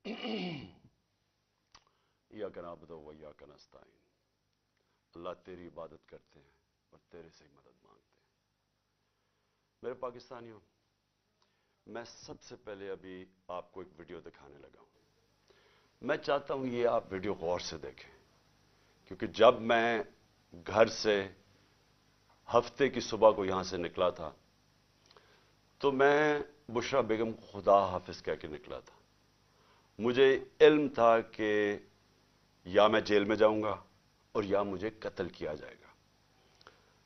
इय्याका नअबुदु व इय्याका नस्तईन। अल्लाह तेरी इबादत करते हैं और तेरे से ही मदद मांगते हैं। मेरे पाकिस्तानियों, मैं सबसे पहले अभी आपको एक वीडियो दिखाने लगा हूं। मैं चाहता हूं ये आप वीडियो गौर से देखें, क्योंकि जब मैं घर से हफ्ते की सुबह को यहां से निकला था तो मैं बुशरा बेगम को खुदा हाफिज कह के निकला था। मुझे इल्म था कि या मैं जेल में जाऊंगा और या मुझे कत्ल किया जाएगा,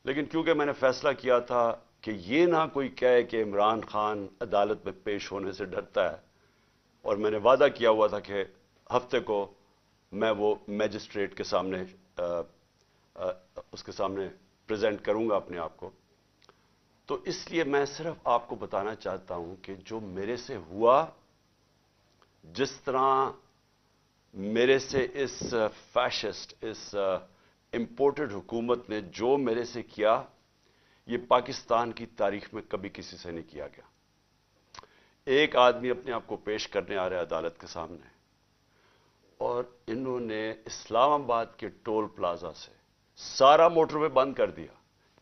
लेकिन क्योंकि मैंने फैसला किया था कि ये ना कोई कहे कि इमरान खान अदालत में पेश होने से डरता है, और मैंने वादा किया हुआ था कि हफ्ते को मैं वो मैजिस्ट्रेट के सामने उसके सामने प्रेजेंट करूंगा अपने आप को, तो इसलिए मैं सिर्फ आपको बताना चाहता हूं कि जो मेरे से हुआ, जिस तरह मेरे से इस फैशिस्ट, इस इंपोर्टेड हुकूमत ने जो मेरे से किया, ये पाकिस्तान की तारीख में कभी किसी से नहीं किया गया। एक आदमी अपने आप को पेश करने आ रहा है अदालत के सामने, और इन्होंने इस्लामाबाद के टोल प्लाजा से सारा मोटरवे बंद कर दिया,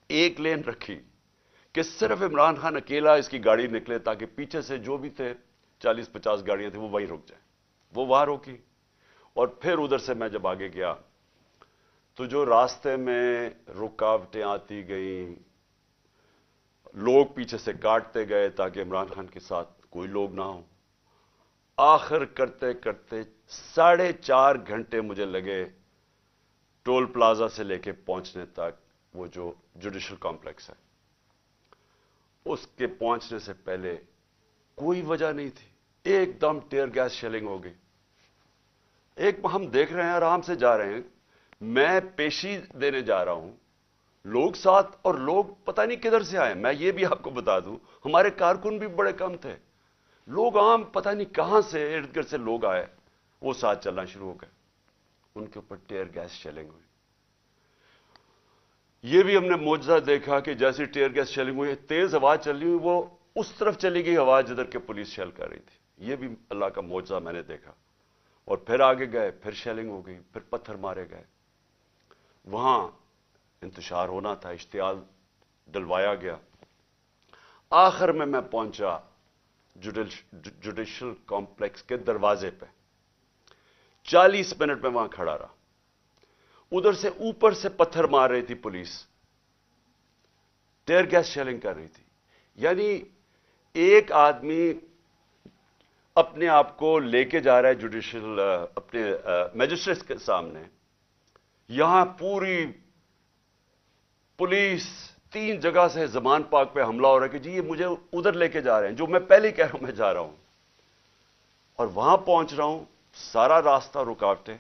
एक लेन रखी कि सिर्फ इमरान खान अकेला इसकी गाड़ी निकले, ताकि पीछे से जो भी थे 40-50 गाड़ियां थी वो वहीं रुक जाए। वो वहां रोकी, और फिर उधर से मैं जब आगे गया तो जो रास्ते में रुकावटें आती गई, लोग पीछे से काटते गए ताकि इमरान खान के साथ कोई लोग ना हो। आखिर करते करते 4.5 घंटे मुझे लगे टोल प्लाजा से लेके पहुंचने तक। वो जो जुडिशल कॉम्प्लेक्स है उसके पहुंचने से पहले कोई वजह नहीं थी, एकदम टीयर गैस शेलिंग हो गई। एक हम देख रहे हैं, आराम से जा रहे हैं, मैं पेशी देने जा रहा हूं, लोग साथ, और लोग पता नहीं किधर से आए। मैं ये भी आपको बता दूं, हमारे कारकुन भी बड़े कम थे, लोग आम पता नहीं कहां से इर्द गिर्द से लोग आए, वो साथ चलना शुरू हो गए, उनके ऊपर टीयर गैस शेलिंग हुई। ये भी हमने मौजज़ा देखा कि जैसी टीयर गैस शेलिंग हुई, तेज हवा चल रही हुई, वो उस तरफ चली गई हवा जिधर के पुलिस शेल कर रही थी। ये भी अल्लाह का मौजज़ा मैंने देखा। और फिर आगे गए, फिर शेलिंग हो गई, फिर पत्थर मारे गए। वहां इंतशार होना था, इश्तियाल डलवाया गया। आखिर में मैं पहुंचा जुडिशल कॉम्प्लेक्स के दरवाजे पे। 40 मिनट में वहां खड़ा रहा। उधर से ऊपर से पत्थर मार रही थी पुलिस, टीयर गैस शेलिंग कर रही थी। यानी एक आदमी अपने आप को लेके जा रहा है जुडिशल अपने मैजिस्ट्रेट के सामने, यहां पूरी पुलिस 3 जगह से जमान पाक पे हमला हो रहा है कि जी ये मुझे उधर लेके जा रहे हैं, जो मैं पहले ही कह रहा हूं मैं जा रहा हूं। और वहां पहुंच रहा हूं, सारा रास्ता रुकावटें,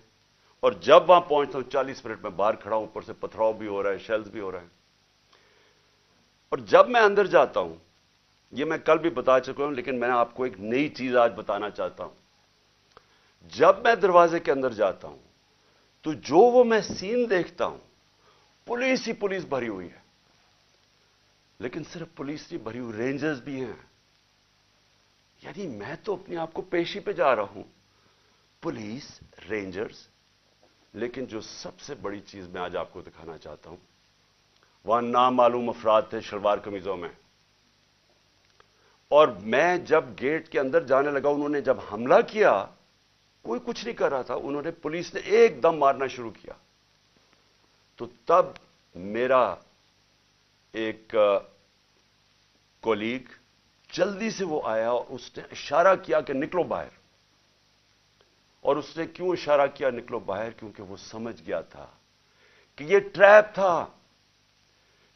और जब वहां पहुंचता हूं 40 मिनट में बाहर खड़ा हूं, ऊपर से पथराव भी हो रहा है, शेल्स भी हो रहे हैं। और जब मैं अंदर जाता हूं, ये मैं कल भी बता चुका हूं, लेकिन मैं आपको एक नई चीज आज बताना चाहता हूं। जब मैं दरवाजे के अंदर जाता हूं तो जो वो मैं सीन देखता हूं, पुलिस ही पुलिस भरी हुई है। लेकिन सिर्फ पुलिस नहीं भरी हुई, रेंजर्स भी हैं। यानी मैं तो अपने आप को पेशी पे जा रहा हूं, पुलिस, रेंजर्स। लेकिन जो सबसे बड़ी चीज मैं आज आपको दिखाना चाहता हूं, वहां नामालूम अफराद थे शलवार कमीजों में। और मैं जब गेट के अंदर जाने लगा, उन्होंने जब हमला किया, कोई कुछ नहीं कर रहा था, उन्होंने, पुलिस ने एकदम मारना शुरू किया। तो तब मेरा एक कोलीग जल्दी से वो आया और उसने इशारा किया कि निकलो बाहर। और उसने क्यों इशारा किया निकलो बाहर? क्योंकि वो समझ गया था कि ये ट्रैप था।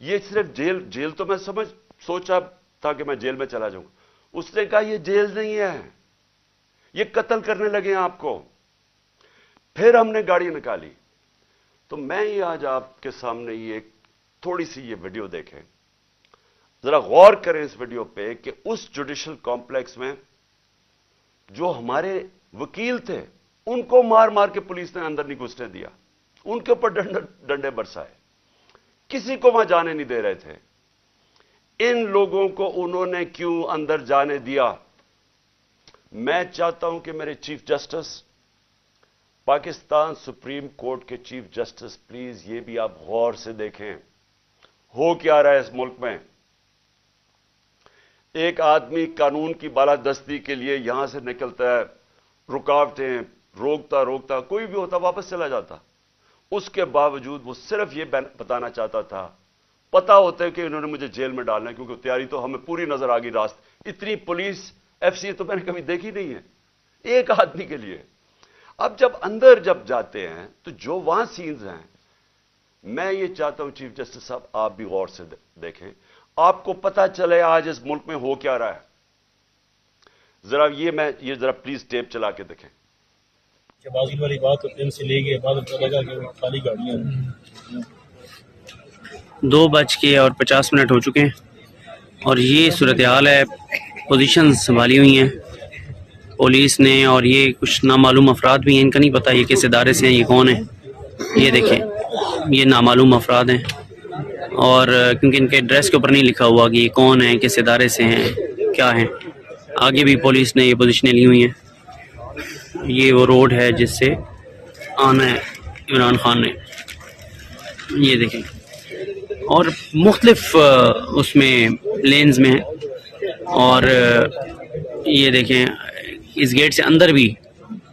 ये सिर्फ जेल तो मैं सोचा था कि मैं जेल में चला जाऊंगा। उसने कहा ये जेल नहीं है, ये कत्ल करने लगे हैं आपको। फिर हमने गाड़ी निकाली। तो मैं ये आज आपके सामने ये थोड़ी सी ये वीडियो देखें, जरा गौर करें इस वीडियो पे कि उस जुडिशल कॉम्प्लेक्स में जो हमारे वकील थे, उनको मार मार के पुलिस ने अंदर नहीं घुसने दिया, उनके ऊपर डंडे बरसाए, किसी को वहां जाने नहीं दे रहे थे। इन लोगों को उन्होंने क्यों अंदर जाने दिया? मैं चाहता हूं कि मेरे chief justice, Pakistan supreme court के चीफ जस्टिस, प्लीज ये भी आप गौर से देखें हो क्या रहा है इस मुल्क में। एक आदमी कानून की बालादस्ती के लिए यहां से निकलता है, रुकावटें रोकता रोकता कोई भी होता वापस चला जाता। उसके बावजूद वो सिर्फ ये बताना चाहता था, पता होता है कि इन्होंने मुझे जेल में डालना है, क्योंकि तैयारी तो हमें पूरी नजर आ गई। रास्ते इतनी पुलिस एफसी तो मैंने कभी देखी नहीं है एक आदमी के लिए। अब जब अंदर जब जाते हैं तो जो वहां सीन्स हैं, मैं ये चाहता हूं चीफ जस्टिस साहब आप भी गौर से देखें, आपको पता चले आज इस मुल्क में हो क्या रहा है। जरा ये जरा प्लीज टेप चला के देखें। बाजी वाली बात तो दिन से ले गए बाद चलेगा कि खाली गाड़ियां 2:50 हो चुके हैं और ये सूरत हाल है। पोजीशन संभाली हुई हैं पुलिस ने और ये कुछ नामालूम अफराद भी हैं, इनका नहीं पता ये किस इदारे से हैं, ये कौन है। ये देखें ये नामालूम अफराद हैं और क्योंकि इनके ड्रेस के ऊपर नहीं लिखा हुआ कि ये कौन है, किस इदारे से हैं, क्या हैं। आगे भी पुलिस ने ये पोजीशनें ली हुई हैं। ये वो रोड है जिससे आना है इमरान खान ने, ये देखें, और मुख्तलिफ उसमें लेन्स में है। और ये देखें इस गेट से अंदर भी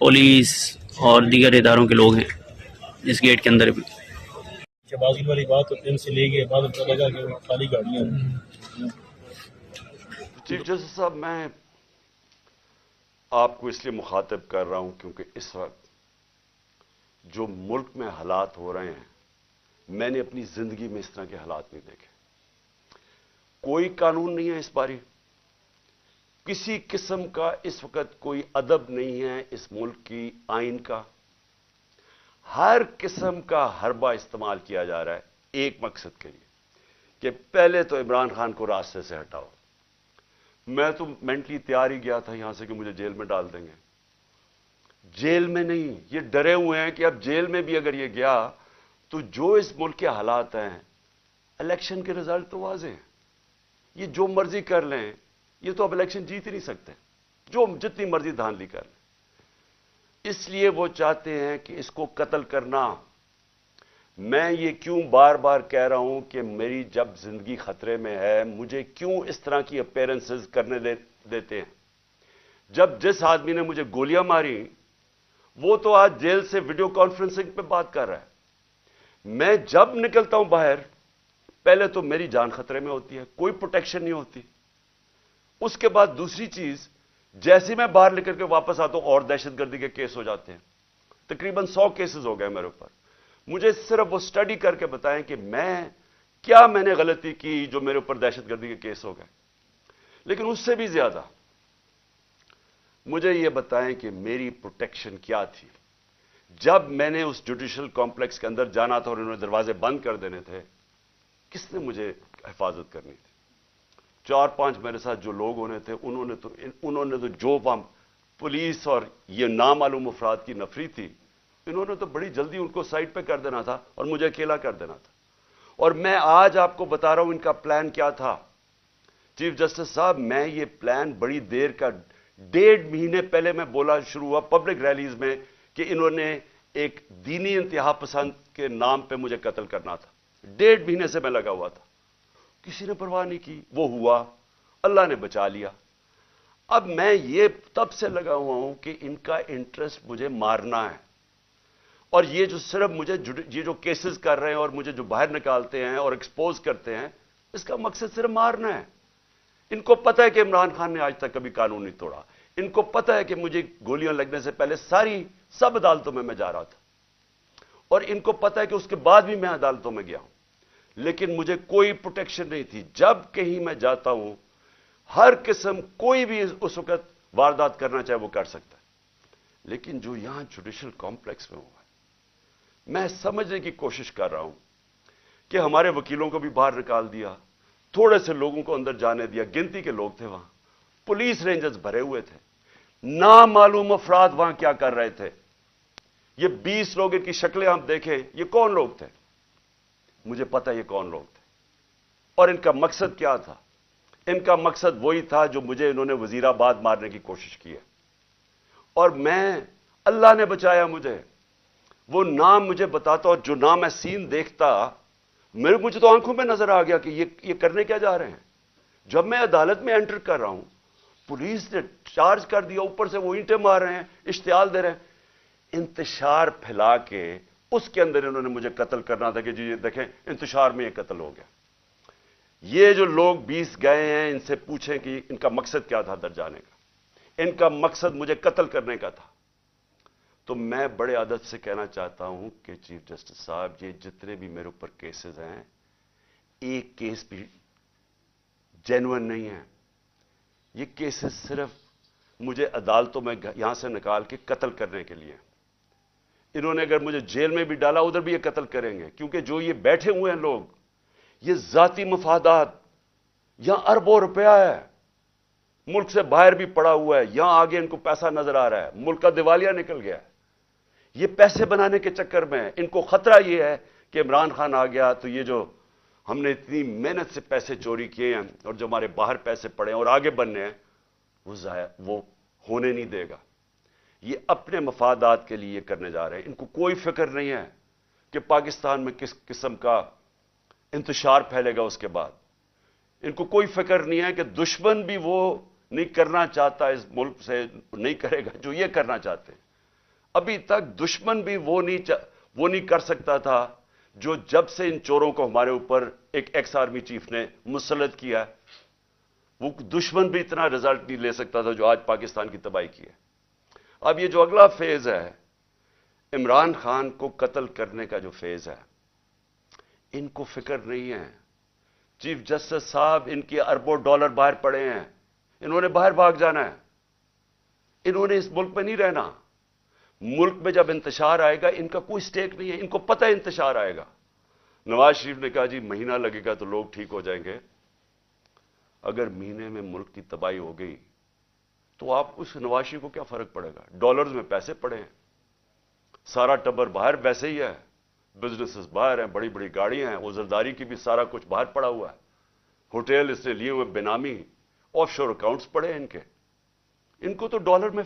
पुलिस और दीगर इदारों के लोग हैं, इस गेट के अंदर भी। बाजी वाली बात तो दिन से ले गए बाद चलेगा कि खाली गाड़ियां चीफ जस्टिस साहब, मैं आपको इसलिए मुखातिब कर रहा हूं क्योंकि इस वक्त जो मुल्क में हालात हो रहे हैं, मैंने अपनी जिंदगी में इस तरह के हालात नहीं देखे। कोई कानून नहीं है इस बारी, किसी किस्म का इस वक्त कोई अदब नहीं है इस मुल्क की आइन का। हर किस्म का हरबा इस्तेमाल किया जा रहा है एक मकसद के लिए कि पहले तो इमरान खान को रास्ते से हटाओ। मैं तो मेंटली तैयार ही गया था यहां से कि मुझे जेल में डाल देंगे। जेल में नहीं, ये डरे हुए हैं कि अब जेल में भी अगर ये गया तो जो इस मुल्क के हालात हैं, इलेक्शन के रिजल्ट तो वाज़ेह हैं, ये जो मर्जी कर लें, ये तो अब इलेक्शन जीत ही नहीं सकते, जो जितनी मर्जी धांधली कर लें। इसलिए वो चाहते हैं कि इसको कत्ल करना। मैं ये क्यों बार बार कह रहा हूं कि मेरी जब जिंदगी खतरे में है, मुझे क्यों इस तरह की अपीयरेंसेस करने देते हैं। जब जिस आदमी ने मुझे गोलियां मारी वो तो आज जेल से वीडियो कॉन्फ्रेंसिंग पे बात कर रहा है। मैं जब निकलता हूं बाहर, पहले तो मेरी जान खतरे में होती है, कोई प्रोटेक्शन नहीं होती। उसके बाद दूसरी चीज, जैसे मैं बाहर निकल के वापस आता हूं और दहशतगर्दी के केस हो जाते हैं। तकरीबन 100 केसेस हो गए मेरे ऊपर। मुझे सिर्फ वो स्टडी करके बताएं कि मैंने गलती की जो मेरे ऊपर दहशतगर्दी के केस हो गए। लेकिन उससे भी ज्यादा मुझे यह बताएं कि मेरी प्रोटेक्शन क्या थी। जब मैंने उस जुडिशल कॉम्प्लेक्स के अंदर जाना था और उन्होंने दरवाजे बंद कर देने थे, किसने मुझे हिफाजत करनी थी? 4-5 मेरे साथ जो लोग होने थे, उन्होंने तो जो वहां पुलिस और ये नामालूम अफराद की नफरी थी, इन्होंने तो बड़ी जल्दी उनको साइड पे कर देना था और मुझे अकेला कर देना था। और मैं आज आपको बता रहा हूं इनका प्लान क्या था। चीफ जस्टिस साहब, मैं ये प्लान बड़ी देर का, 1.5 महीने पहले मैं बोला शुरू हुआ पब्लिक रैलीज में कि इन्होंने एक दीनी इंतहा पसंद के नाम पे मुझे कत्ल करना था। 1.5 महीने से मैं लगा हुआ था, किसी ने परवाह नहीं की। वो हुआ, अल्लाह ने बचा लिया। अब मैं ये तब से लगा हुआ हूं कि इनका इंटरेस्ट मुझे मारना है। और ये जो सिर्फ मुझे ये जो केसेस कर रहे हैं और मुझे जो बाहर निकालते हैं और एक्सपोज करते हैं, इसका मकसद सिर्फ मारना है। इनको पता है कि इमरान खान ने आज तक कभी कानून नहीं तोड़ा। इनको पता है कि मुझे गोलियां लगने से पहले सब अदालतों में मैं जा रहा था, और इनको पता है कि उसके बाद भी मैं अदालतों में गया हूं, लेकिन मुझे कोई प्रोटेक्शन नहीं थी। जब कहीं मैं जाता हूं, हर किस्म कोई भी उस वक्त वारदात करना चाहे वो कर सकता है। लेकिन जो यहां जुडिशल कॉम्प्लेक्स में हुआ, मैं समझने की कोशिश कर रहा हूं कि हमारे वकीलों को भी बाहर निकाल दिया, थोड़े से लोगों को अंदर जाने दिया, गिनती के लोग थे वहां, पुलिस रेंजर्स भरे हुए थे, नामालूम अफराद वहां क्या कर रहे थे। ये 20 लोग, इनकी शक्लें आप देखें, ये कौन लोग थे? मुझे पता है ये कौन लोग थे और इनका मकसद क्या था। इनका मकसद वही था जो मुझे इन्होंने वजीराबाद मारने की कोशिश की है। اور میں, اللہ نے بچایا مجھے. وہ نام مجھے بتاتا, اور جو نام میں سین دیکھتا, مجھے تو آنکھوں میں نظر آ گیا کہ یہ کرنے کیا جا رہے ہیں. جب میں عدالت میں انٹر کر رہا ہوں, پولیس نے چارج کر دیا, اوپر سے وہ اینٹیں مار رہے ہیں, اشتعال دے رہے ہیں, انتشار پھیلا کے اس کے اندر انہوں نے مجھے قتل کرنا تھا کہ جی دیکھیں انتشار میں یہ قتل ہو گیا. یہ جو لوگ 20 گئے ہیں, ان سے پوچھیں کہ ان کا مقصد کیا تھا اندر جانے کا. ان کا مقصد مجھے قتل کرنے کا تھا. تو میں بڑے ادب سے کہنا چاہتا ہوں کہ چیف جسٹس صاحب, یہ جتنے بھی میرے اوپر کیسز ہیں, ایک کیس بھی جینوئن نہیں ہے. یہ کیسز صرف مجھے عدالتوں میں یہاں سے نکال کے قتل کرنے کے لیے. انہوں نے اگر مجھے جیل میں بھی ڈالا, ادھر بھی یہ قتل کریں گے, کیونکہ جو یہ بیٹھے ہوئے ہیں لوگ, یہ ذاتی مفادات, یہاں اربوں روپیہ ہے, ملک سے باہر بھی پڑا ہوا ہے, یہاں آگے ان کو پیسہ نظر آ رہا ہے, ملک کا دیوالیہ نکل گیا ہے. یہ پیسے بنانے کے چکر میں ان کو خطرہ یہ ہے کہ عمران خان آ گیا تو یہ جو ہم نے اتنی محنت سے پیسے چوری کیے ہیں اور جو ہمارے باہر پیسے پڑے ہیں اور آگے بننے ہیں, وہ ہونے نہیں دے گا. یہ اپنے مفادات کے لیے کرنے جا رہے ہیں. ان کو کوئی فکر نہیں ہے کہ پاکستان میں کس قسم کا انتشار پھیلے گا اس کے بعد. ان کو کوئی فکر نہیں ہے کہ دشمن بھی وہ نہیں کرنا چاہتا اس ملک سے, نہیں کرے گا جو یہ کرنا چاہتے ہیں. ابھی تک دشمن بھی وہ نہیں کر سکتا تھا جو جب سے ان چوروں کو ہمارے اوپر ایک ایکس آرمی چیف نے مسلط کیا, وہ دشمن بھی اتنا رزلٹ نہیں لے سکتا تھا جو آج پاکستان کی تباہی کی ہے. اب یہ جو اگلا فیز ہے, عمران خان کو قتل کرنے کا جو فیز ہے, ان کو فکر نہیں ہے. چیف جسٹس صاحب, ان کے اربوں ڈالر باہر پڑے ہیں, انہوں نے باہر بھاگ جانا ہے, انہوں نے اس ملک میں نہیں رہنا. ملک میں جب انتشار آئے گا, ان کا کوئی سٹیک نہیں ہے, ان کو پتہ ہے انتشار آئے گا. نواز شریف نے کہا جی مہینہ لگے گا تو لوگ ٹھیک ہو جائیں گے. اگر مہینے میں ملک کی تباہی ہو گئی تو آپ اس نواز شریف کو کیا فرق پڑے گا؟ ڈالرز میں پیسے پڑے ہیں, سارا ٹبر باہر ویسے ہی ہے, بزنسز باہر ہیں, بڑی بڑی گاڑیاں ہیں, وزرداری کی بھی سارا کچھ باہر پڑا ہوا ہے, ہوٹل اس نے لیے ہوئے بینامی, آف شور اکاؤنٹس پڑے ہیں ان کے. ان کو تو ڈالر میں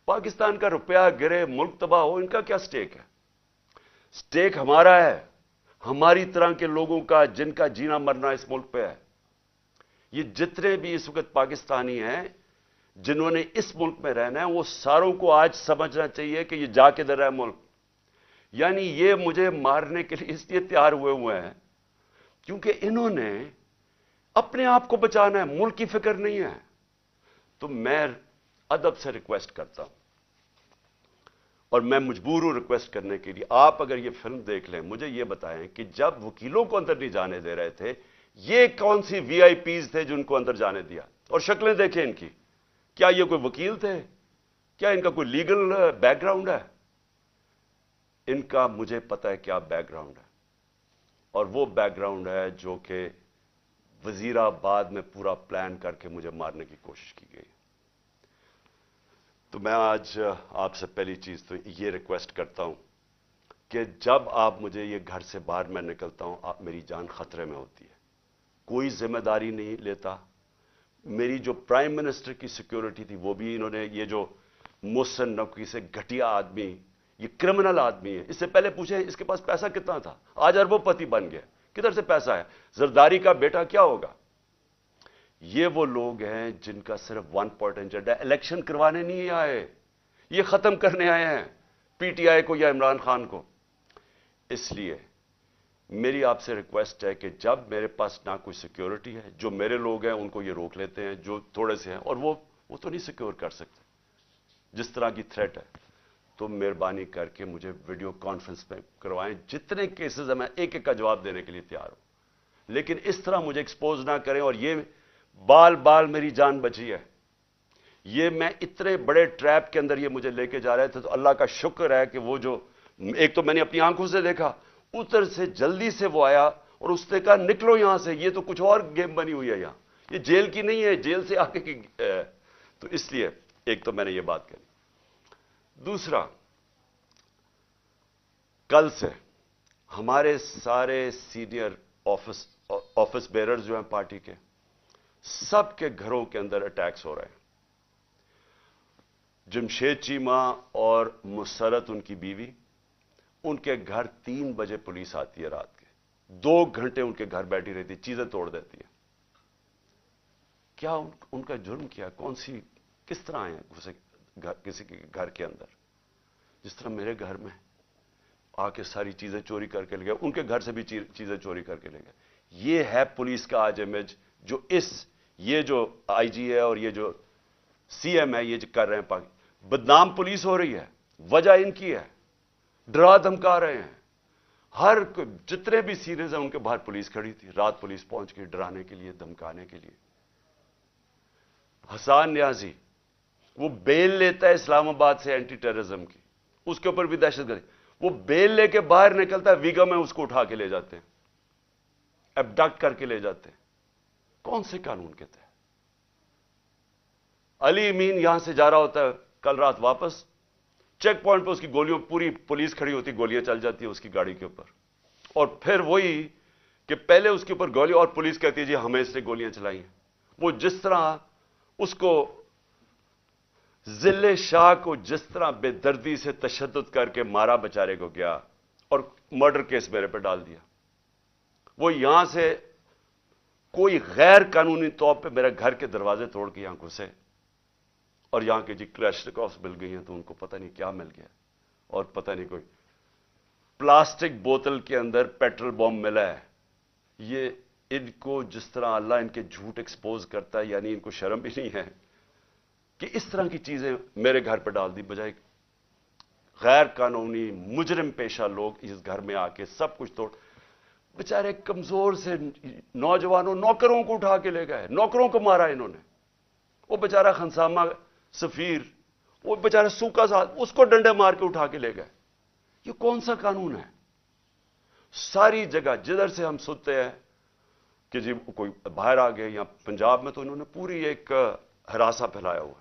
پاکستان کا روپیہ گرے, ملک تباہ ہو, ان کا کیا سٹیک ہے؟ سٹیک ہمارا ہے, ہماری طرح کے لوگوں کا, جن کا جینا مرنا اس ملک پہ ہے. یہ جتنے بھی اس وقت پاکستانی ہیں جنہوں نے اس ملک میں رہنا ہے, وہ ساروں کو آج سمجھنا چاہیے کہ یہ جا کے در ہے ملک. یعنی یہ مجھے مارنے کے لیے اس لیے تیار ہوئے ہیں کیونکہ انہوں نے اپنے آپ کو بچانا ہے, ملک کی فکر نہیں ہے. تو میں ادب سے ریکویسٹ کرتا ہوں, اور میں مجبور ہوں ریکویسٹ کرنے کے لیے, آپ اگر یہ فلم دیکھ لیں, مجھے یہ بتائیں کہ جب وکیلوں کو اندر نہیں جانے دے رہے تھے, یہ کون سی وی آئی پیز تھے جن کو اندر جانے دیا؟ اور شکلیں دیکھیں ان کی, کیا یہ کوئی وکیل تھے؟ کیا ان کا کوئی لیگل بیک گراؤنڈ ہے؟ ان کا مجھے پتا ہے کیا بیک گراؤنڈ ہے, اور وہ بیک گراؤنڈ ہے جو کہ وزیر آباد میں پورا پلان کر کے مجھے مارنے کی کوشش کی گئی. تو میں آج آپ سے پہلی چیز تو یہ ریکویسٹ کرتا ہوں کہ جب آپ مجھے یہ گھر سے باہر میں نکلتا ہوں, آپ میری جان خطرے میں ہوتی ہے, کوئی ذمہ داری نہیں لیتا. میری جو پرائم منسٹر کی سیکیورٹی تھی وہ بھی انہوں نے, یہ جو محسن نقوی سے گھٹیا آدمی, یہ کرمنل آدمی ہے, اس سے پہلے پوچھیں اس کے پاس پیسہ کتنا تھا, آج اربوں پتی بن گیا, کدھر سے پیسہ ہے؟ زرداری کا بیٹا کیا ہوگا؟ یہ وہ لوگ ہیں جن کا صرف ون پوائنٹ ایجنڈا ہے, الیکشن کروانے نہیں آئے, یہ ختم کرنے آئے ہیں پی ٹی آئی کو یا عمران خان کو. اس لیے میری آپ سے ریکویسٹ ہے کہ جب میرے پاس نہ کوئی سیکیورٹی ہے, جو میرے لوگ ہیں ان کو یہ روک لیتے ہیں جو تھوڑے سے ہیں, اور وہ تو نہیں سیکیور کر سکتے جس طرح کی تھریٹ ہے, تو مہربانی کر کے مجھے ویڈیو کانفرنس میں کروائیں. جتنے کیسز ہیں میں ایک ایک کا جواب دینے کے لیے تیار ہوں, لیکن اس طرح مجھے ایکسپوز نہ کریں. اور یہ بال میری جان بچی ہے, یہ میں اتنے بڑے ٹریپ کے اندر یہ مجھے لے کے جا رہے تھے, تو اللہ کا شکر ہے کہ وہ جو ایک تو میں نے اپنی آنکھوں سے دیکھا, ادھر سے جلدی سے وہ آیا اور اس نے کہا نکلو یہاں سے, یہ تو کچھ اور گیم بنی ہوئی ہے یہاں, یہ جیل کی نہیں ہے, جیل سے آگے کی. تو اس لیے ایک تو میں نے یہ بات کہی. دوسرا, کل سے ہمارے سارے سینئر آفس بیررز جو ہیں پارٹی کے, سب کے گھروں کے اندر اٹیکس ہو رہے ہیں. जमशेद चीमा और मुसरत उनकी बीवी, उनके घर 3 बजे पुलिस आती है रात के, 2 घंटे उनके घर बैठी रहती, चीजें तोड़ देती है। क्या उनका जुर्म किया? कौन सी, किस तरह आए घुसे किसी के घर के अंदर? जिस तरह मेरे घर में आके सारी चीजें चोरी करके ले गए, उनके घर से भी चीजें चोरी करके ले गए। ये है पुलिस का आज इमेज जो ये जो आईजी है और ये जो सीएम है, ये जो कर रहे हैं। बदनाम पुलिस हो रही है, वजह इनकी है, डरा धमका रहे हैं। हर जितने भी सीरीज हैं उनके बाहर पुलिस खड़ी थी, रात पुलिस पहुंच गई डराने के लिए, धमकाने के लिए। हसन न्याजी वो बेल लेता है इस्लामाबाद से एंटी टेररिज्म की, उसके ऊपर भी दहशतगर्दी, वो बेल लेके बाहर निकलता है, वीगा में उसको उठा के ले जाते हैं, एबडक्ट करके ले जाते हैं। कौन से कानून के तहत? अली अमीन यहां से जा रहा होता है कल रात वापस, चेक पॉइंट पे उसकी गोलियों, पूरी पुलिस खड़ी होती, गोलियां चल जाती है उसकी गाड़ी के ऊपर, और फिर वही कि पहले उसके ऊपर गोली और पुलिस कहती है जी हमें इसने गोलियां चलाई हैं। वो जिस तरह उसको जिले शाह को जिस तरह बेदर्दी से तशद्दुद करके मारा बेचारे को गया और मर्डर केस मेरे पे डाल दिया, वो यहां से कोई गैर कानूनी तौर पे मेरे घर के दरवाजे तोड़ के यहां घुसे और यहां के जी क्लैशनिकोव्स मिल गई हैं, तो उनको पता नहीं क्या मिल गया, और पता नहीं कोई प्लास्टिक बोतल के अंदर पेट्रोल बॉम्ब मिला है। ये इनको जिस तरह अल्लाह इनके झूठ एक्सपोज करता है, यानी इनको शर्म भी नहीं है कि इस तरह की चीजें मेरे घर पर डाल दी, बजाय गैर कानूनी मुजरिम पेशा लोग इस घर में आके सब कुछ तोड़। बेचारे कमजोर से नौजवानों, नौकरों को उठा के ले गए, नौकरों को मारा इन्होंने। वो बेचारा खनसामा सफीर, वो बेचारा सूखा साथ, उसको डंडे मार के उठा के ले गए। ये कौन सा कानून है? सारी जगह जिधर से हम सुनते हैं कि जी कोई बाहर आ गए, या पंजाब में तो इन्होंने पूरी एक हरासा फैलाया हुआ।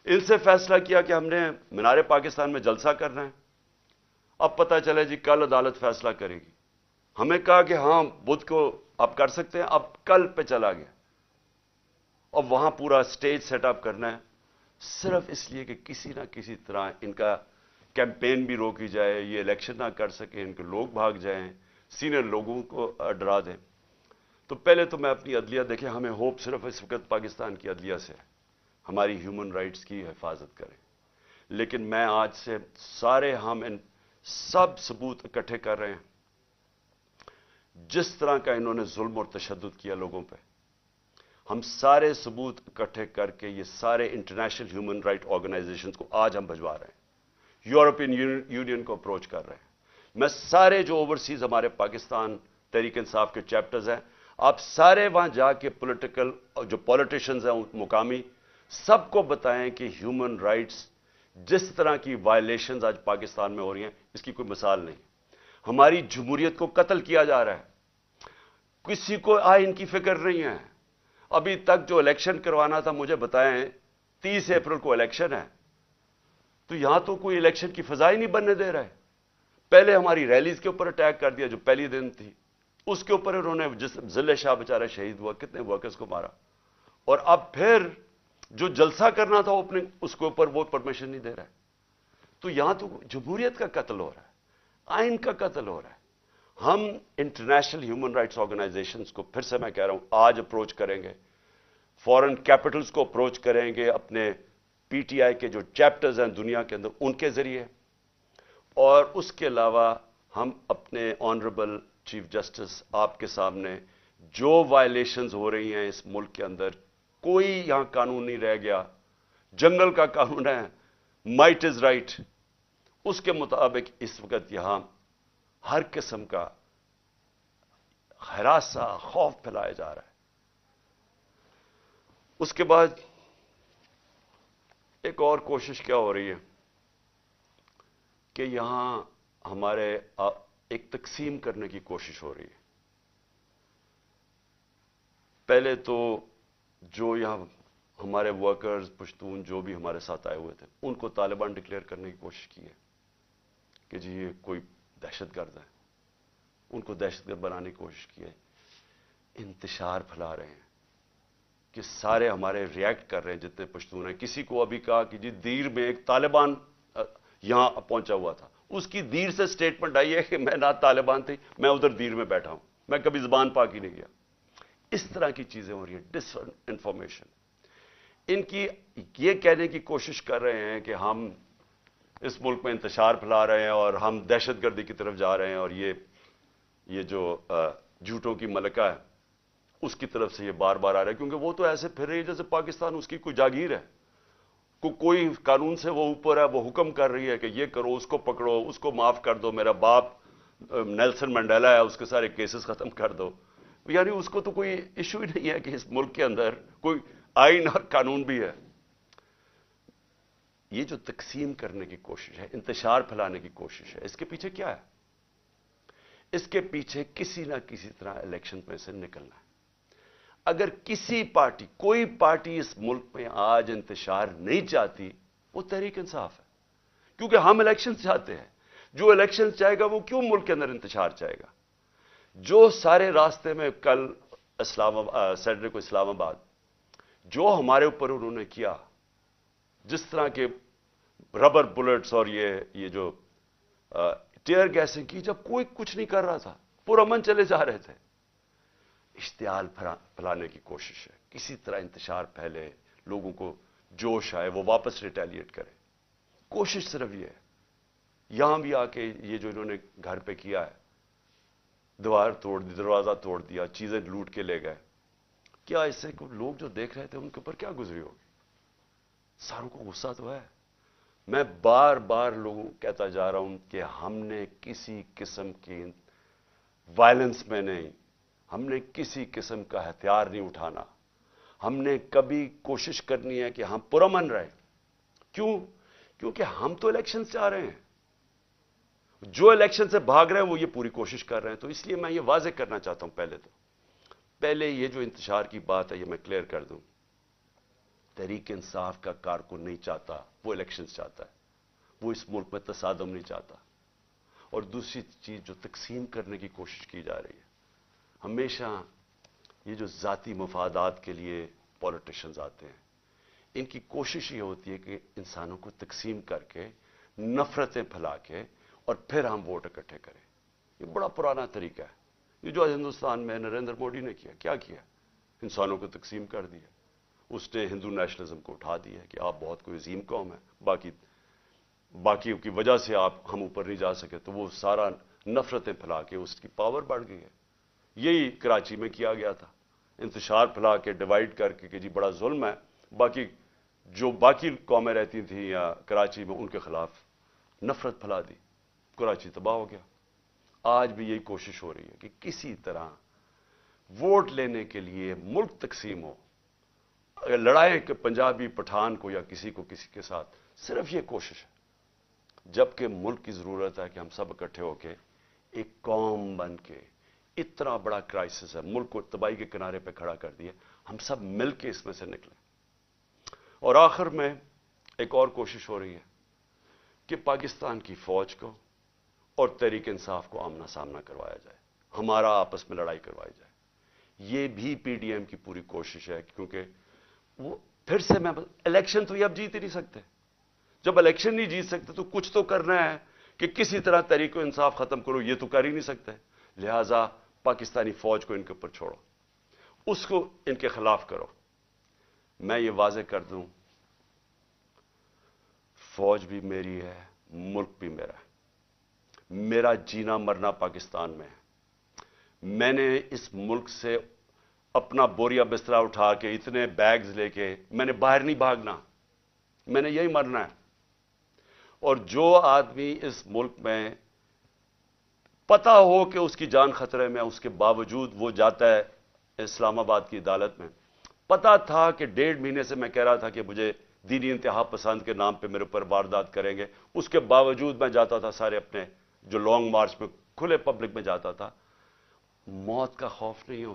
इनसे फैसला किया कि हमने मीनारे पाकिस्तान में जलसा करना है। अब पता चला जी कल अदालत फैसला करेगी। हमें कहा कि हां बुध को आप कर सकते हैं, अब कल पे चला गया और वहां पूरा स्टेज सेटअप करना है, सिर्फ इसलिए कि किसी ना किसी तरह इनका कैंपेन भी रोकी जाए, ये इलेक्शन ना कर सके, इनके लोग भाग जाएं, सीनियर लोगों को डरा दें। तो पहले तो मैं अपनी अदलिया देखें, हमें होप सिर्फ इस वक्त पाकिस्तान की अदलिया से है, हमारी ह्यूमन राइट्स की हिफाजत करें। लेकिन मैं आज से सारे हम इन सब सबूत इकट्ठे कर रहे हैं। जिस तरह का इन्होंने जुल्म और तशद्दुद किया लोगों पे, हम सारे सबूत इकट्ठे करके ये सारे इंटरनेशनल ह्यूमन राइट ऑर्गेनाइजेशंस को आज हम भिजवा रहे हैं, यूरोपियन यूनियन को अप्रोच कर रहे हैं। मैं सारे जो ओवरसीज हमारे पाकिस्तान तहरीक इंसाफ के चैप्टर्स हैं, आप सारे वहां जाके पॉलिटिकल जो पॉलिटिशियंस हैं मुकामी, सबको बताएं कि ह्यूमन राइट्स जिस तरह की वायलेशंस आज पाकिस्तान में हो रही हैं, इसकी कोई मिसाल नहीं। हमारी जमहूरियत को कत्ल किया जा रहा है, किसी को आइन की फिक्र नहीं है। अभी तक जो इलेक्शन करवाना था, मुझे बताएं 30 अप्रैल को इलेक्शन है, तो यहां तो कोई इलेक्शन की फजा ही नहीं बनने दे रहा है। पहले हमारी रैलीज के ऊपर अटैक कर दिया, जो पहली दिन थी उसके ऊपर उन्होंने, जिस जिले शाह बेचारा शहीद हुआ, कितने वर्कर्स को मारा, और अब फिर जो जलसा करना था ओपनिंग, उसके ऊपर वो परमिशन नहीं दे रहा है। तो यहां तो जमहूरियत का कत्ल हो रहा है, आइन का कत्ल हो रहा है। हम इंटरनेशनल ह्यूमन राइट्स ऑर्गेनाइजेशंस को फिर से मैं कह रहा हूं आज अप्रोच करेंगे, फॉरेन कैपिटल्स को अप्रोच करेंगे, अपने पीटीआई के जो चैप्टर्स हैं दुनिया के अंदर उनके जरिए, और उसके अलावा हम अपने ऑनरेबल चीफ जस्टिस आपके सामने जो वायलेशंस हो रही हैं इस मुल्क के अंदर, कोई यहां कानून नहीं रह गया। जंगल का कानून है, माइट इज राइट, उसके मुताबिक इस वक्त यहां हर किस्म का हरासा, खौफ फैलाया जा रहा है। उसके बाद एक और कोशिश क्या हो रही है कि यहां हमारे एक तकसीम करने की कोशिश हो रही है। पहले तो जो यहां हमारे वर्कर्स, पश्तून जो भी हमारे साथ आए हुए थे, उनको तालिबान डिक्लेयर करने की कोशिश की है कि जी ये कोई दहशतगर्द है, उनको दहशतगर्द बनाने की कोशिश की है, इंतशार फैला रहे हैं। کہ سارے ہمارے ریئیکٹ کر رہے ہیں جتنے پشتون ہیں. کسی کو ابھی کہا کہ جی دیر میں ایک طالبان یہاں پہنچا ہوا تھا, اس کی دیر سے سٹیٹمنٹ آئی ہے کہ میں نہ طالبان تھی, میں ادھر دیر میں بیٹھا ہوں, میں کبھی زبان پاک ہی نہیں گیا. اس طرح کی چیزیں ہو رہی ہیں, ڈس انفارمیشن. ان کی یہ کہنے کی کوشش کر رہے ہیں کہ ہم اس ملک میں انتشار پھیلا رہے ہیں اور ہم دہشت گردی کی طرف جا رہے ہیں, اور یہ جو جھوٹوں کی ملکہ ہے اس کی طرف سے یہ بار بار آ رہا ہے, کیونکہ وہ تو ایسے پھر رہی ہے جیسے پاکستان اس کی کوئی جاگیر ہے, کوئی قانون سے وہ اوپر ہے, وہ حکم کر رہی ہے کہ یہ کرو, اس کو پکڑو, اس کو معاف کر دو, میرا باپ نیلسن منڈیلا ہے اس کے سارے کیسز ختم کر دو. یعنی اس کو تو کوئی ایشو ہی نہیں ہے کہ اس ملک کے اندر کوئی آئین اور قانون بھی ہے. یہ جو تقسیم کرنے کی کوشش ہے, انتشار پھیلانے کی کوشش ہے, اس کے پیچھے کیا ہے؟ اس کے پیچھے کسی نہ کسی طرح الیکشن میں سے نکلنا ہے. اگر کسی پارٹی, کوئی پارٹی اس ملک میں آج انتشار نہیں چاہتی, وہ تحریک انصاف ہے, کیونکہ ہم الیکشن چاہتے ہیں. جو الیکشن چاہے گا وہ کیوں ملک کے اندر انتشار چاہے گا؟ جو سارے راستے میں کل سیٹرڈے کو اسلام آباد جو ہمارے اوپر انہوں نے کیا, جس طرح کے ربر بلٹس اور یہ جو ٹیئر گیسنگ کی, جب کوئی کچھ نہیں کر رہا تھا, پرامن چلے جا رہے تھے. اشتعال پھیلانے کی کوشش ہے, کسی طرح انتشار پھیلے, لوگوں کو جوش آئے, وہ واپس ریٹیلیٹ کرے. کوشش صرف یہ ہے. یہاں بھی آ کے یہ جو انہوں نے گھر پہ کیا ہے, دیوار توڑ دی, دروازہ توڑ دیا, چیزیں لوٹ کے لے گئے, کیا اس سے لوگ جو دیکھ رہے تھے ان کے اوپر کیا گزری ہوگی؟ ساروں کو غصہ تو ہے. میں بار بار لوگوں کہتا جا رہا ہوں کہ ہم نے کسی قسم کی وائلنس میں نہیں, ہم نے کسی قسم کا ہتھیار نہیں اٹھانا. ہم نے کبھی کوشش کرنی ہے کہ ہم پرامن رہیں. کیوں؟ کیونکہ ہم تو الیکشن سے آ رہے ہیں. جو الیکشن سے بھاگ رہے ہیں وہ یہ پوری کوشش کر رہے ہیں. تو اس لیے میں یہ واضح کرنا چاہتا ہوں, پہلے یہ جو انتشار کی بات ہے یہ میں کلیئر کر دوں. تحریک انصاف کا کارکن نہیں چاہتا, وہ الیکشنز چاہتا ہے. وہ اس ملک میں تصادم نہیں چاہتا. اور دوسری چیز جو تقسیم کرنے کی کوشش کی جا رہی ہے, ہمیشہ یہ جو ذاتی مفادات کے لیے پولیٹیشنز آتے ہیں, ان کی کوشش یہ ہوتی ہے کہ انسانوں کو تقسیم کر کے, نفرتیں پھیلا کے, اور پھر ہم ووٹ اکٹھے کریں. یہ بڑا پرانا طریقہ ہے. یہ جو ہندوستان میں نریندر مودی نے کیا کیا؟ انسانوں کو تقسیم کر دیا. اس نے ہندو نیشنلزم کو اٹھا دیا کہ آپ بہت کوئی عظیم قوم ہے, باقی کی وجہ سے ہم اوپر نہیں جا سکے, تو وہ سارا نفرتیں پھیلا کے اس کی پاور بڑھ گئی ہے. یہی کراچی میں کیا گیا تھا, انتشار پھیلا کے, ڈیوائڈ کر کے کہ جی بڑا ظلم ہے. باقی قومیں رہتی تھیں یا کراچی میں, ان کے خلاف نفرت پھیلا دی, کراچی تباہ ہو گیا. آج بھی یہی کوشش ہو رہی ہے کہ کسی طرح ووٹ لینے کے لیے ملک تقسیم ہو. اگر لڑائیں کہ پنجابی پٹھان کو یا کسی کے ساتھ, صرف یہ کوشش ہے. جبکہ ملک کی ضرورت ہے کہ ہم سب اکٹھے ہو کے ایک قوم بن کے, اتنا بڑا کرائسس ہے, ملک کو تباہی کے کنارے پہ کھڑا کر دیا, ہم سب مل کے اس میں سے نکلیں. اور آخر میں ایک اور کوشش ہو رہی ہے کہ پاکستان کی فوج کو اور تحریک انصاف کو آمنا سامنا کروایا جائے, ہمارا آپس میں لڑائی کروائی جائے. یہ بھی پی ڈی ایم کی پوری کوشش ہے, کیونکہ وہ پھر سے الیکشن تو یہ اب جیت ہی نہیں سکتے. جب الیکشن نہیں جیت سکتے تو کچھ تو کرنا ہے کہ کسی طرح تحریک انصاف ختم کرو. یہ تو کر ہی نہیں سکتے. لہذا پاکستانی فوج کو ان کے اوپر چھوڑو, اس کو ان کے خلاف کرو. میں یہ واضح کر دوں, فوج بھی میری ہے, ملک بھی میرا ہے. میرا جینا مرنا پاکستان میں ہے. میں نے اس ملک سے اپنا بوریا بسترا اٹھا کے, اتنے بیگز لے کے, میں نے باہر نہیں بھاگنا, میں نے یہی مرنا ہے. اور جو آدمی اس ملک میں پتا ہو کہ اس کی جان خطرے میں, اس کے باوجود وہ جاتا ہے اسلام آباد کی عدالت میں. پتا تھا کہ 1.5 مہینے سے میں کہہ رہا تھا کہ مجھے دینی انتہا پسند کے نام پہ میرے اوپر واردات کریں گے, اس کے باوجود میں جاتا تھا سارے اپنے جو لانگ مارچ میں کھلے پبلک میں جاتا تھا. موت کا خوف نہیں ہے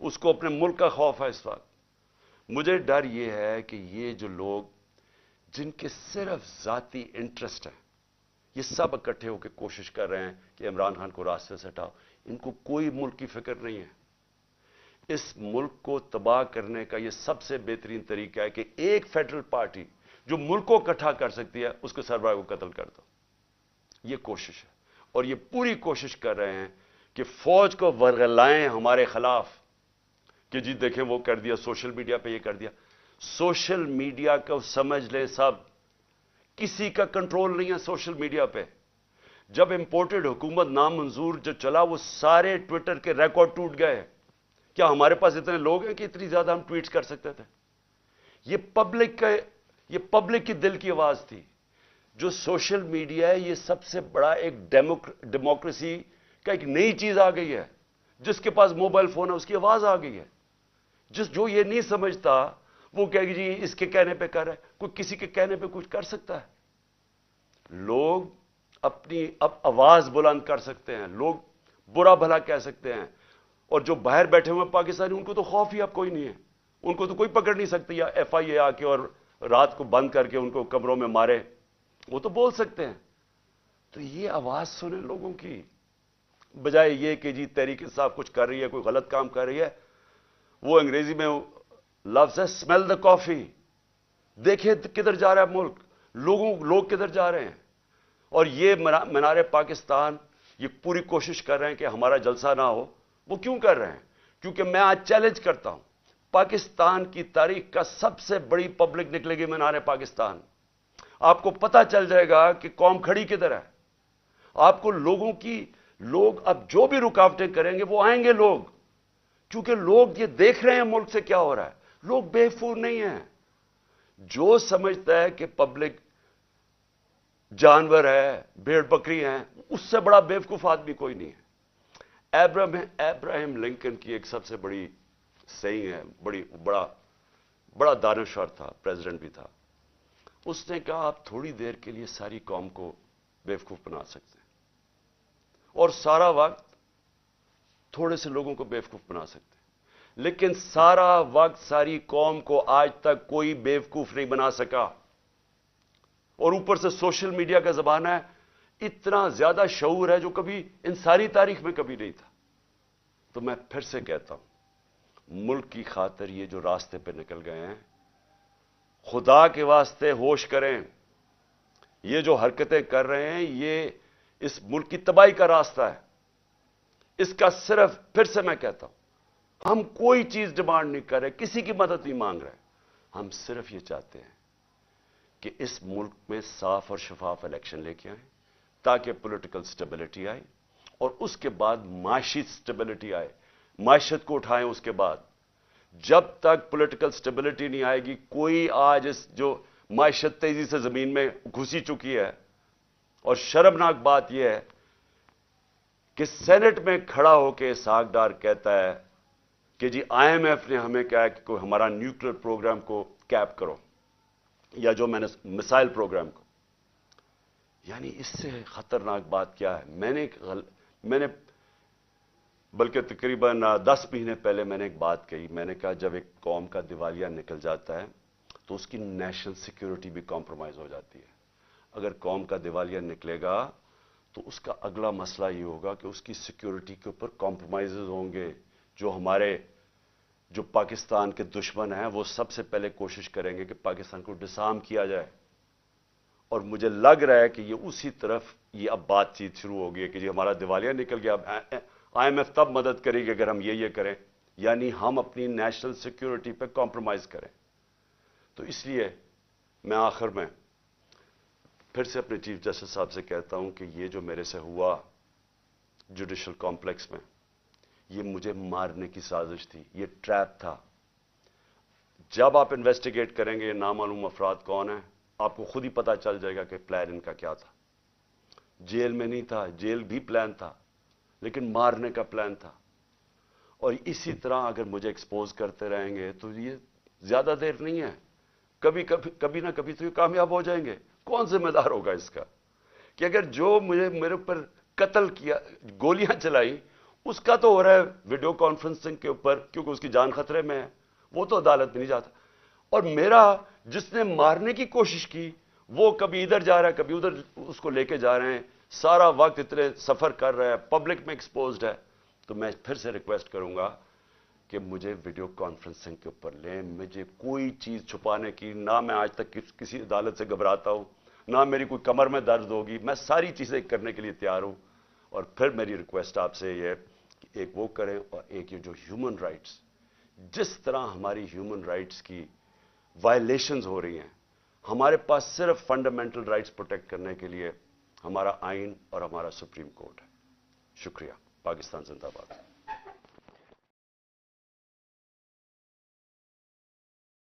اس کو اپنے ملک کا خوف ہے. اس وقت مجھے ڈر یہ ہے کہ یہ جو لوگ جن کے صرف ذاتی انٹرسٹ ہیں, یہ سب اکٹھے ہو کے کوشش کر رہے ہیں کہ عمران خان کو راستے سے ہٹاؤ. ان کو کوئی ملک کی فکر نہیں ہے. इस मुल्क को तबाह करने का यह सबसे बेहतरीन तरीका है कि एक फेडरल पार्टी जो मुल्क को इकट्ठा कर सकती है, उसके सरबराह को कत्ल कर दो। यह कोशिश है, और ये पूरी कोशिश कर रहे हैं कि फौज को वर्गलाएं हमारे खिलाफ, कि जी देखें वो कर दिया, सोशल मीडिया पे ये कर दिया। सोशल मीडिया को समझ लें सब, किसी का कंट्रोल नहीं है सोशल मीडिया पे। जब इंपोर्टेड हुकूमत नामंजूर जो चला, वो सारे ट्विटर के रिकॉर्ड टूट गए। क्या हमारे पास इतने लोग हैं कि इतनी ज्यादा हम ट्वीट कर सकते थे? ये पब्लिक की दिल की आवाज थी। जो सोशल मीडिया है, ये सबसे बड़ा एक डेमोक्रेसी का एक नई चीज आ गई है। जिसके पास मोबाइल फोन है उसकी आवाज आ गई है। जो ये नहीं समझता वो कहेगी जी इसके कहने पे कर रहा है। कोई किसी के कहने पे कुछ कर सकता है? लोग अपनी अब आवाज बुलंद कर सकते हैं, लोग बुरा भला कह सकते हैं। और जो बाहर बैठे हुए पाकिस्तानी, उनको तो खौफ ही अब कोई नहीं है। उनको तो कोई पकड़ नहीं सकती, या FIA आके और रात को बंद करके उनको कमरों में मारे, वो तो बोल सकते हैं। तो ये आवाज सुने लोगों की, बजाय ये कि जी तहरीक इंसाफ कुछ कर रही है, कोई गलत काम कर रही है। वो अंग्रेजी में लफ्ज है स्मेल द कॉफी। देखिए किधर जा रहा है मुल्क, लोग किधर जा रहे हैं। और ये मीनार पाकिस्तान ये पूरी कोशिश कर रहे हैं कि हमारा जलसा ना हो। वो क्यों कर रहे हैं? क्योंकि मैं आज चैलेंज करता हूं, पाकिस्तान की तारीख का सबसे बड़ी पब्लिक निकलेगी मीनार पाकिस्तान। आपको पता चल जाएगा कि कौम खड़ी किधर है। आपको लोग अब जो भी रुकावटें करेंगे वो आएंगे लोग, क्योंकि लोग ये देख रहे हैं मुल्क से क्या हो रहा है। लोग बेवकूफ नहीं हैं। जो समझता है कि पब्लिक जानवर है, भेड़ बकरी है, उससे बड़ा बेवकूफ आदमी कोई नहीं है। अब्राहम लिंकन की एक सबसे बड़ी सही है, बड़ा दानश्वर था, प्रेसिडेंट भी था। उसने कहा आप थोड़ी देर के लिए सारी कौम को बेवकूफ बना सकते हैं, और सारा वक्त थोड़े से लोगों को बेवकूफ बना सकते हैं, लेकिन सारा वक्त सारी कौम को आज तक कोई बेवकूफ नहीं बना सका। और ऊपर से सोशल मीडिया का जमाना है, इतना ज्यादा शऊर है जो कभी इन सारी तारीख में कभी नहीं था। तो मैं फिर से कहता हूं, मुल्क की खातिर ये जो रास्ते पे निकल गए हैं, खुदा के वास्ते होश करें। ये जो हरकतें कर रहे हैं, ये इस मुल्क की तबाही का रास्ता है। इसका सिर्फ, फिर से मैं कहता हूं, हम कोई चीज डिमांड नहीं कर रहे, किसी की मदद नहीं मांग रहे। हम सिर्फ ये चाहते हैं कि इस मुल्क में साफ और शफाफ इलेक्शन लेके आए, ताकि पॉलिटिकल स्टेबिलिटी आए, और उसके बाद माशी स्टेबिलिटी आए, माशत को उठाएं। उसके बाद जब तक पॉलिटिकल स्टेबिलिटी नहीं आएगी, कोई आज इस जो माशत तेजी से जमीन में घुसी चुकी है, और शर्मनाक बात यह है कि सेनेट में खड़ा होकर इसहाक डार कहता है कि जी IMF ने हमें कहा कि कोई हमारा न्यूक्लियर प्रोग्राम को कैप करो, या जो मैंने मिसाइल प्रोग्राम को। यानी इससे खतरनाक बात क्या है? मैंने बल्कि तकरीबन 10 महीने पहले मैंने एक बात कही। मैंने कहा जब एक कौम का दिवालिया निकल जाता है तो उसकी नेशनल सिक्योरिटी भी कॉम्प्रोमाइज हो जाती है। अगर कौम का दिवालिया निकलेगा तो उसका अगला मसला ये होगा कि उसकी सिक्योरिटी के ऊपर कॉम्प्रोमाइजेज होंगे। जो पाकिस्तान के दुश्मन हैं वो सबसे पहले कोशिश करेंगे कि पाकिस्तान को डिसआर्म किया जाए। और मुझे लग रहा है कि ये उसी तरफ ये अब बातचीत शुरू हो गई है कि जी हमारा दिवालिया निकल गया, अब IMF तब मदद करेगी अगर हम ये करें, यानी हम अपनी नेशनल सिक्योरिटी पे कॉम्प्रोमाइज करें। तो इसलिए मैं आखिर में फिर से अपने चीफ जस्टिस साहब से कहता हूं कि ये जो मेरे से हुआ जुडिशल कॉम्प्लेक्स में, ये मुझे मारने की साजिश थी, ये ट्रैप था। जब आप इन्वेस्टिगेट करेंगे नामालूम अफराद कौन है, आपको खुद ही पता चल जाएगा कि प्लान इनका क्या था। जेल में नहीं था, जेल भी प्लान था, लेकिन मारने का प्लान था। और इसी तरह अगर मुझे एक्सपोज करते रहेंगे तो ये ज्यादा देर नहीं है, कभी ना कभी तो ये कामयाब हो जाएंगे। कौन जिम्मेदार होगा इसका कि अगर जो मेरे ऊपर कत्ल किया, गोलियां चलाई, उसका तो हो रहा है वीडियो कॉन्फ्रेंसिंग के ऊपर, क्योंकि उसकी जान खतरे में है, वो तो अदालत में नहीं जाता। और मेरा जिसने मारने की कोशिश की वो कभी इधर जा रहा है, कभी उधर उसको लेके जा रहे हैं, सारा वक्त इतने सफर कर रहा है, पब्लिक में एक्सपोज्ड है। तो मैं फिर से रिक्वेस्ट करूंगा کہ مجھے ویڈیو کانفرنسنگ کے اوپر لیں. مجھے کوئی چیز چھپانے کی، نہ میں آج تک کسی عدالت سے گھبراتا ہوں، نہ میری کوئی کمر میں درد ہوگی. میں ساری چیزیں کرنے کے لیے تیار ہوں. اور پھر میری ریکویسٹ آپ سے یہ ہے کہ ایک وہ کریں، اور ایک یہ جو ہیومن رائٹس، جس طرح ہماری ہیومن رائٹس کی وائلیشنز ہو رہی ہیں، ہمارے پاس صرف فنڈامنٹل رائٹس پروٹیکٹ کرنے کے لیے ہمارا آئین اور ہمارا سپریم کورٹ ہے. شکریہ. پاکستان زندہ باد.